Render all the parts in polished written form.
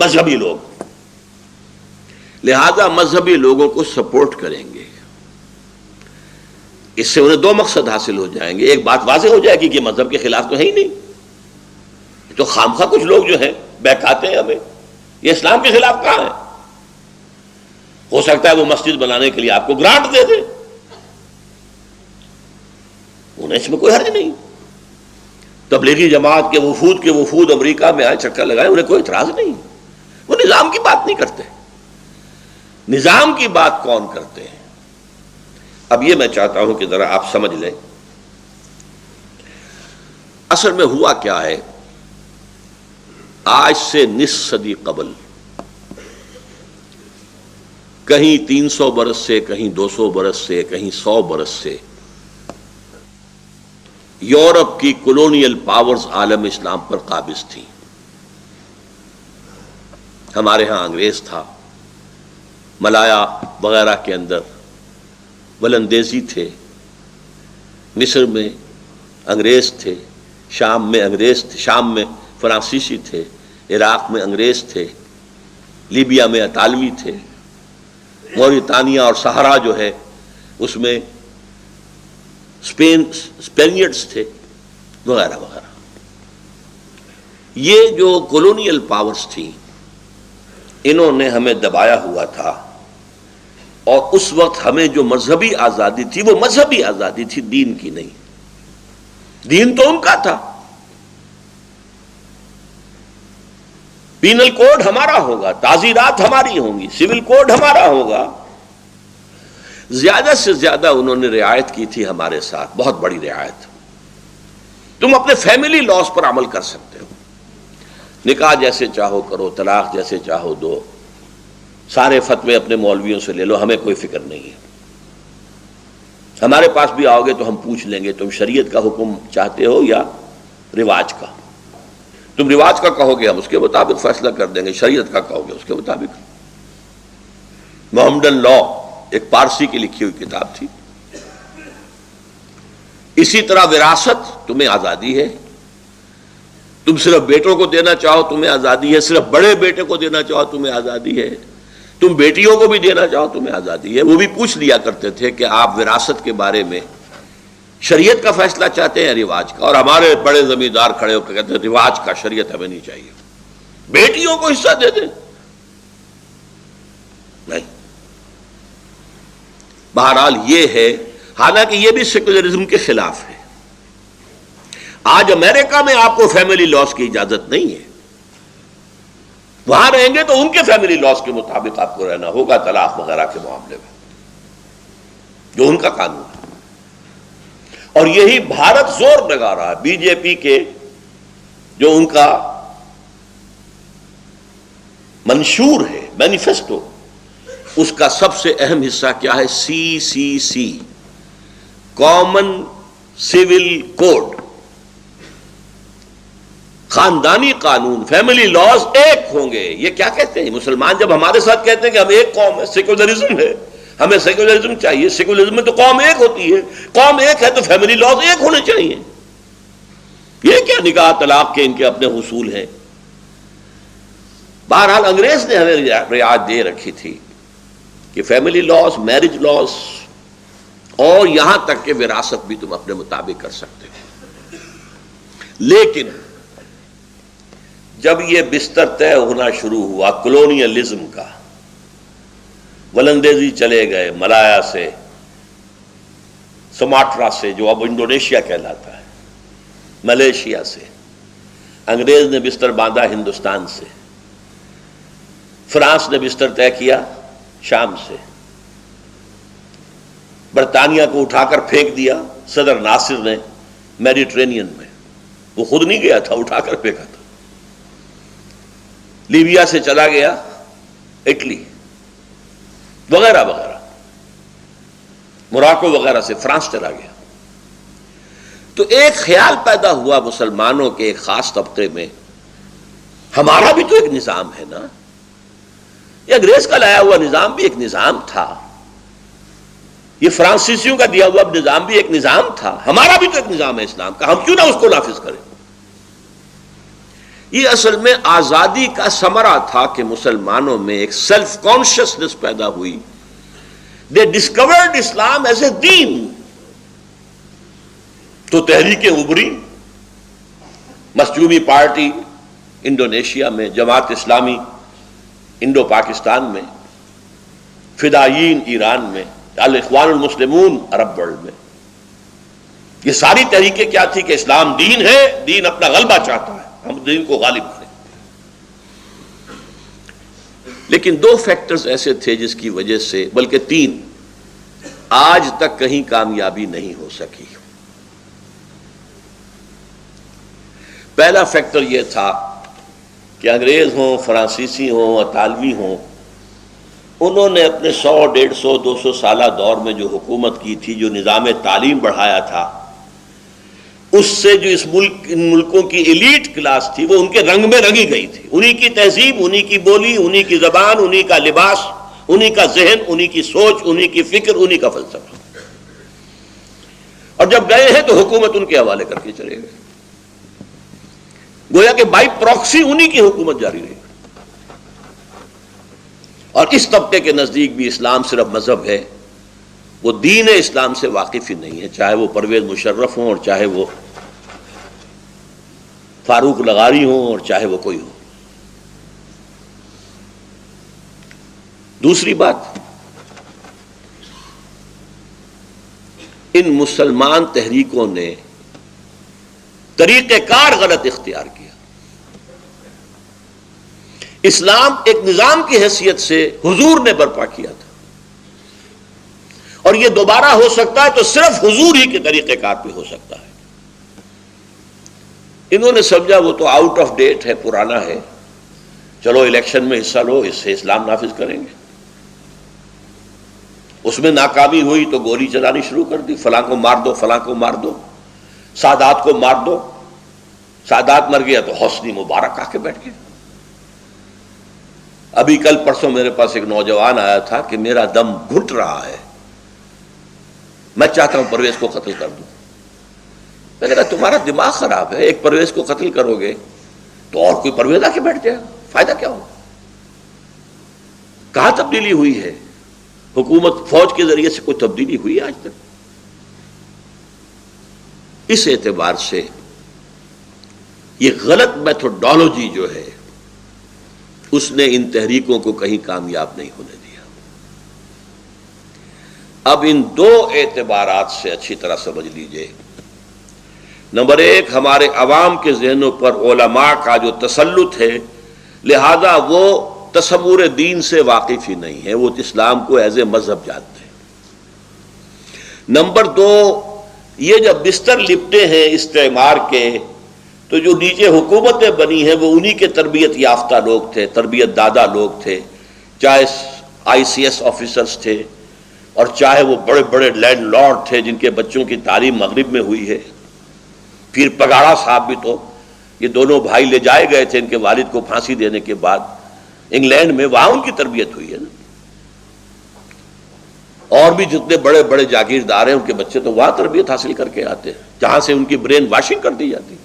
مذہبی لوگ، لہذا مذہبی لوگوں کو سپورٹ کریں گے. اس سے انہیں دو مقصد حاصل ہو جائیں گے. ایک بات واضح ہو جائے گی کہ مذہب کے خلاف تو ہے ہی نہیں، تو خامخواہ کچھ لوگ جو ہیں بہکاتے ہیں ہمیں، یہ اسلام کے خلاف کہاں ہے. ہو سکتا ہے وہ مسجد بنانے کے لیے آپ کو گرانٹ دے دے، انہیں اس میں کوئی حرج نہیں. تبلیغی جماعت کے وفود امریکہ میں آئے، چکر لگائے، انہیں کوئی اعتراض نہیں. وہ نظام کی بات نہیں کرتے. نظام کی بات کون کرتے ہیں؟ اب یہ میں چاہتا ہوں کہ ذرا آپ سمجھ لیں اصل میں ہوا کیا ہے. آج سے نصف صدی قبل، کہیں 300 برس سے، کہیں 200 برس سے، کہیں 100 برس سے یورپ کی کولونیل پاورز عالم اسلام پر قابض تھیں. ہمارے ہاں انگریز تھا، ملایا وغیرہ کے اندر ولندیزی تھے، مصر میں انگریز تھے، شام میں انگریز تھے، شام میں فرانسیسی تھے، عراق میں انگریز تھے، لیبیا میں اطالوی تھے، موریتانیہ اور صحرا جو ہے اس میں اسپینیڈز تھے، وغیرہ وغیرہ. یہ جو کولونیل پاورز تھیں انہوں نے ہمیں دبایا ہوا تھا، اور اس وقت ہمیں جو مذہبی آزادی تھی وہ مذہبی آزادی تھی، دین کی نہیں. دین تو ان کا تھا. پینل کوڈ ہمارا ہوگا، تعزیرات ہماری ہوں گی، سول کوڈ ہمارا ہوگا. زیادہ سے زیادہ انہوں نے رعایت کی تھی ہمارے ساتھ، بہت بڑی رعایت. تم اپنے فیملی لاز پر عمل کر سکتے ہو، نکاح جیسے چاہو کرو، طلاق جیسے چاہو دو، سارے فتوے اپنے مولویوں سے لے لو، ہمیں کوئی فکر نہیں ہے. ہمارے پاس بھی آؤ گے تو ہم پوچھ لیں گے تم شریعت کا حکم چاہتے ہو یا رواج کا. تم رواج کا کہو گے ہم اس کے مطابق فیصلہ کر دیں گے، شریعت کا کہو گے اس کے مطابق. محمدن لا ایک پارسی کی لکھی ہوئی کتاب تھی. اسی طرح وراثت تمہیں آزادی ہے، تم صرف بیٹوں کو دینا چاہو تمہیں آزادی ہے، صرف بڑے بیٹے کو دینا چاہو تمہیں آزادی ہے، تم بیٹیوں کو بھی دینا چاہو تمہیں آزادی ہے. وہ بھی پوچھ لیا کرتے تھے کہ آپ وراثت کے بارے میں شریعت کا فیصلہ چاہتے ہیں رواج کا. اور ہمارے بڑے زمیندار کھڑے ہو کے کہتے ہیں رواج کا، شریعت ہمیں نہیں چاہیے، بیٹیوں کو حصہ دے دیں. نہیں. بہرحال یہ ہے، حالانکہ یہ بھی سیکولرزم کے خلاف ہے. آج امریکہ میں آپ کو فیملی لاز کی اجازت نہیں ہے. وہاں رہیں گے تو ان کے فیملی لاز کے مطابق آپ کو رہنا ہوگا، طلاق وغیرہ کے معاملے میں جو ان کا قانون ہے. اور یہی بھارت زور لگا رہا ہے. بی جے پی کے جو ان کا منشور ہے، مینیفیسٹو، اس کا سب سے اہم حصہ کیا ہے؟ CCC، common civil code. خاندانی قانون، فیملی لاز ایک ہوں گے. یہ کیا کہتے ہیں مسلمان جب ہمارے ساتھ کہتے ہیں کہ ہم ایک قوم ہے، سیکولرزم ہے، ہمیں سیکولرزم چاہیے. سیکولرزم میں تو قوم ایک ہوتی ہے، قوم ایک ہے تو فیملی لاز ایک ہونے چاہیے. یہ کیا نکاح طلاق کے ان کے اپنے حصول ہیں. بہرحال انگریز نے ہمیں رعایت دے رکھی تھی کہ فیملی لاز، میرج لاز، اور یہاں تک کہ وراثت بھی تم اپنے مطابق کر سکتے ہو. لیکن جب یہ بستر طے ہونا شروع ہوا کولونیلزم کا، ولندیزی چلے گئے ملایا سے، سماٹرا سے جو اب انڈونیشیا کہلاتا ہے، ملیشیا سے، انگریز نے بستر باندھا ہندوستان سے، فرانس نے بستر طے کیا شام سے، برطانیہ کو اٹھا کر پھینک دیا صدر ناصر نے میڈیٹرینین میں. وہ خود نہیں گیا تھا، اٹھا کر پھینکا تھا. لیبیا سے چلا گیا اٹلی وغیرہ وغیرہ، موراکو وغیرہ سے فرانس چلا گیا. تو ایک خیال پیدا ہوا مسلمانوں کے ایک خاص طبقے میں، ہمارا بھی تو ایک نظام ہے نا، یہ انگریز کا لایا ہوا نظام بھی ایک نظام تھا، یہ فرانسیسیوں کا دیا ہوا نظام بھی ایک نظام تھا، ہمارا بھی تو ایک نظام ہے اسلام کا، ہم کیوں نہ اس کو نافذ کریں. یہ اصل میں آزادی کا ثمرہ تھا کہ مسلمانوں میں ایک سیلف کانشیسنس پیدا ہوئی. دے ڈسکورڈ اسلام ایز اے دین. تو تحریکیں ابھری. مخزومی پارٹی انڈونیشیا میں، جماعت اسلامی انڈو پاکستان میں، فدائین ایران میں، الاخوان المسلمون عرب ورلڈ میں. یہ ساری تحریکیں کیا تھی کہ اسلام دین ہے، دین اپنا غلبہ چاہتا ہے، ہم دین کو غالب کریں. لیکن دو فیکٹرز ایسے تھے جس کی وجہ سے، بلکہ تین، آج تک کہیں کامیابی نہیں ہو سکی. پہلا فیکٹر یہ تھا کہ انگریز ہوں، فرانسیسی ہوں، اطالوی ہوں، انہوں نے اپنے 100، 150، 200 سالہ دور میں جو حکومت کی تھی، جو نظام تعلیم بڑھایا تھا، اس سے جو ان ملکوں کی ایلیٹ کلاس تھی وہ ان کے رنگ میں رنگی گئی تھی. انہی کی تہذیب، انہی کی بولی، انہی کی زبان، انہی کا لباس، انہی کا ذہن، انہی کی سوچ، انہی کی فکر، انہی کا فلسفہ. اور جب گئے ہیں تو حکومت ان کے حوالے کر کے چلے گئے. گویا کہ بائی پراکسی انہی کی حکومت جاری رہی. اور اس طبقے کے نزدیک بھی اسلام صرف مذہب ہے، وہ دین اسلام سے واقف ہی نہیں ہے، چاہے وہ پرویز مشرف ہوں اور چاہے وہ فاروق لغاری ہوں اور چاہے وہ کوئی ہو. دوسری بات، ان مسلمان تحریکوں نے طریقہ کار غلط اختیار کیا. اسلام ایک نظام کی حیثیت سے حضور نے برپا کیا تھا، اور یہ دوبارہ ہو سکتا ہے تو صرف حضور ہی کے طریقہ کار پہ ہو سکتا ہے. انہوں نے سمجھا وہ تو آؤٹ آف ڈیٹ ہے، پرانا ہے، چلو الیکشن میں حصہ لو، اس سے اسلام نافذ کریں گے. اس میں ناکامی ہوئی تو گولی چلانی شروع کر دی، فلاں کو مار دو، فلاں کو مار دو، سادات کو مار دو. سادات مر گیا تو حسنی مبارک آ کے بیٹھ گئے. ابھی کل پرسوں میرے پاس ایک نوجوان آیا تھا کہ میرا دم گھٹ رہا ہے، میں چاہتا ہوں پرویز کو قتل کر دوں. میں نے کہا تمہارا دماغ خراب ہے، ایک پرویز کو قتل کرو گے تو اور کوئی پرویز آ کے بیٹھ جائے گا، فائدہ کیا ہوگا؟ کہاں تبدیلی ہوئی ہے؟ حکومت فوج کے ذریعے سے کوئی تبدیلی ہوئی ہے آج تک؟ اس اعتبار سے یہ غلط میتھوڈالوجی جو ہے اس نے ان تحریکوں کو کہیں کامیاب نہیں ہونے دیا. اب ان دو اعتبارات سے اچھی طرح سمجھ لیجئے. نمبر ایک، ہمارے عوام کے ذہنوں پر علماء کا جو تسلط ہے، لہذا وہ تصور دین سے واقف ہی نہیں ہے، وہ اسلام کو ایز اے مذہب جانتے ہیں. نمبر دو، یہ جب بستر لپٹے ہیں استعمار کے، تو جو نیچے حکومتیں بنی ہیں وہ انہی کے تربیت یافتہ لوگ تھے، تربیت دادا لوگ تھے، چاہے ICS آفیسرز تھے اور چاہے وہ بڑے بڑے لینڈ لارڈ تھے جن کے بچوں کی تعلیم مغرب میں ہوئی ہے. پھر پگاڑا صاحب بھی تو، یہ دونوں بھائی لے جائے گئے تھے ان کے والد کو پھانسی دینے کے بعد انگلینڈ میں، وہاں ان کی تربیت ہوئی ہے نا. اور بھی جتنے بڑے بڑے جاگیردار ہیں ان کے بچے تو وہاں تربیت حاصل کر کے آتے ہیں جہاں سے ان کی برین واشنگ کر دی جاتی.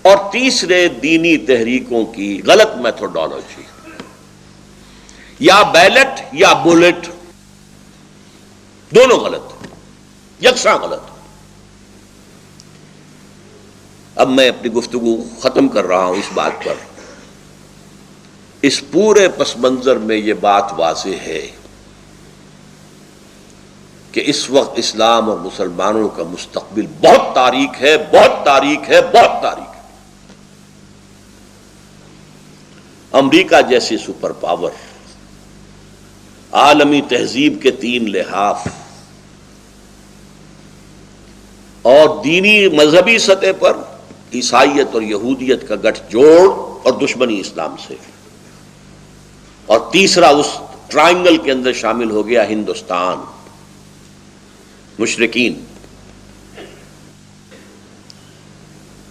اور تیسرے، دینی تحریکوں کی غلط میتھوڈالوجی، یا بیلٹ یا بولٹ، دونوں غلط، یکساں غلط. اب میں اپنی گفتگو ختم کر رہا ہوں اس بات پر. اس پورے پس منظر میں یہ بات واضح ہے کہ اس وقت اسلام اور مسلمانوں کا مستقبل بہت تاریک ہے، بہت تاریک ہے، بہت تاریک ہے. امریکہ جیسی سپر پاور، عالمی تہذیب کے 3 لحاف اور دینی مذہبی سطح پر عیسائیت اور یہودیت کا گٹھ جوڑ اور دشمنی اسلام سے، اور تیسرا اس ٹرائنگل کے اندر شامل ہو گیا ہندوستان، مشرکین.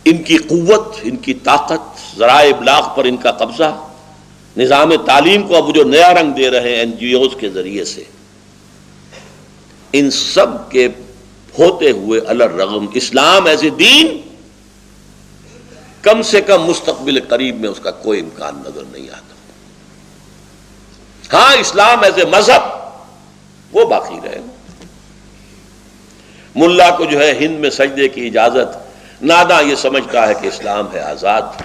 ان کی قوت، ان کی طاقت، ذرائع ابلاغ پر ان کا قبضہ، نظام تعلیم کو اب جو نیا رنگ دے رہے ہیں NGOs کے ذریعے سے، ان سب کے ہوتے ہوئے الرغم اسلام ایز اے دین کم سے کم مستقبل قریب میں اس کا کوئی امکان نظر نہیں آتا. ہاں اسلام ایز اے مذہب وہ باقی رہے گا. ملا کو جو ہے ہند میں سجدے کی اجازت، ناداں یہ سمجھتا ہے کہ اسلام ہے آزاد.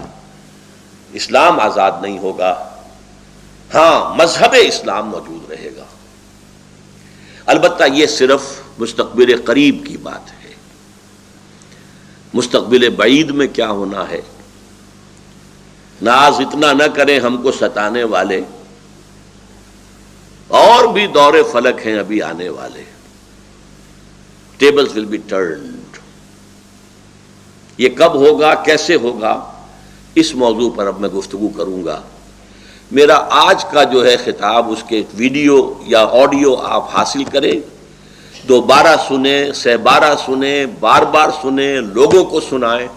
اسلام آزاد نہیں ہوگا. ہاں مذہب اسلام موجود رہے گا. البتہ یہ صرف مستقبل قریب کی بات ہے. مستقبل بعید میں کیا ہونا ہے؟ ناز اتنا نہ کریں ہم کو ستانے والے، اور بھی دور فلک ہیں ابھی آنے والے. Tables will be turned. یہ کب ہوگا، کیسے ہوگا، اس موضوع پر اب میں گفتگو کروں گا. میرا آج کا جو ہے خطاب، اس کے ویڈیو یا آڈیو آپ حاصل کریں، دوبارہ سنیں، سہ بارہ سنیں، بار بار سنیں، لوگوں کو سنائیں،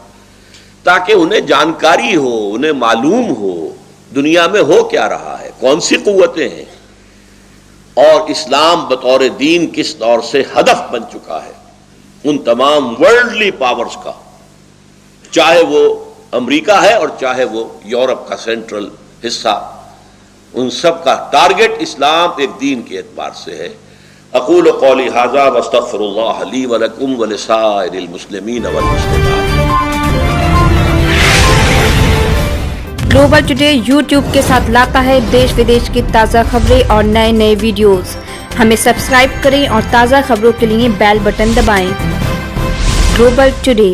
تاکہ انہیں جانکاری ہو، انہیں معلوم ہو دنیا میں ہو کیا رہا ہے، کون سی قوتیں ہیں، اور اسلام بطور دین کس طور سے ہدف بن چکا ہے ان تمام ورلڈلی پاورز کا، چاہے وہ امریکہ ہے اور چاہے وہ یورپ کا سینٹرل حصہ. ان سب کا ٹارگٹ اسلام ایک دین کے اعتبار سے ہے. اقول قولی ھذا واستغفر اللہ لی ولکم ولسائر المسلمین والمسلمات. گلوبل ٹوڈے یوٹیوب کے ساتھ لاتا ہے دیش ودیش کی تازہ خبریں اور نئے نئے ویڈیوز. ہمیں سبسکرائب کریں اور تازہ خبروں کے لیے بیل بٹن دبائیں. Global today.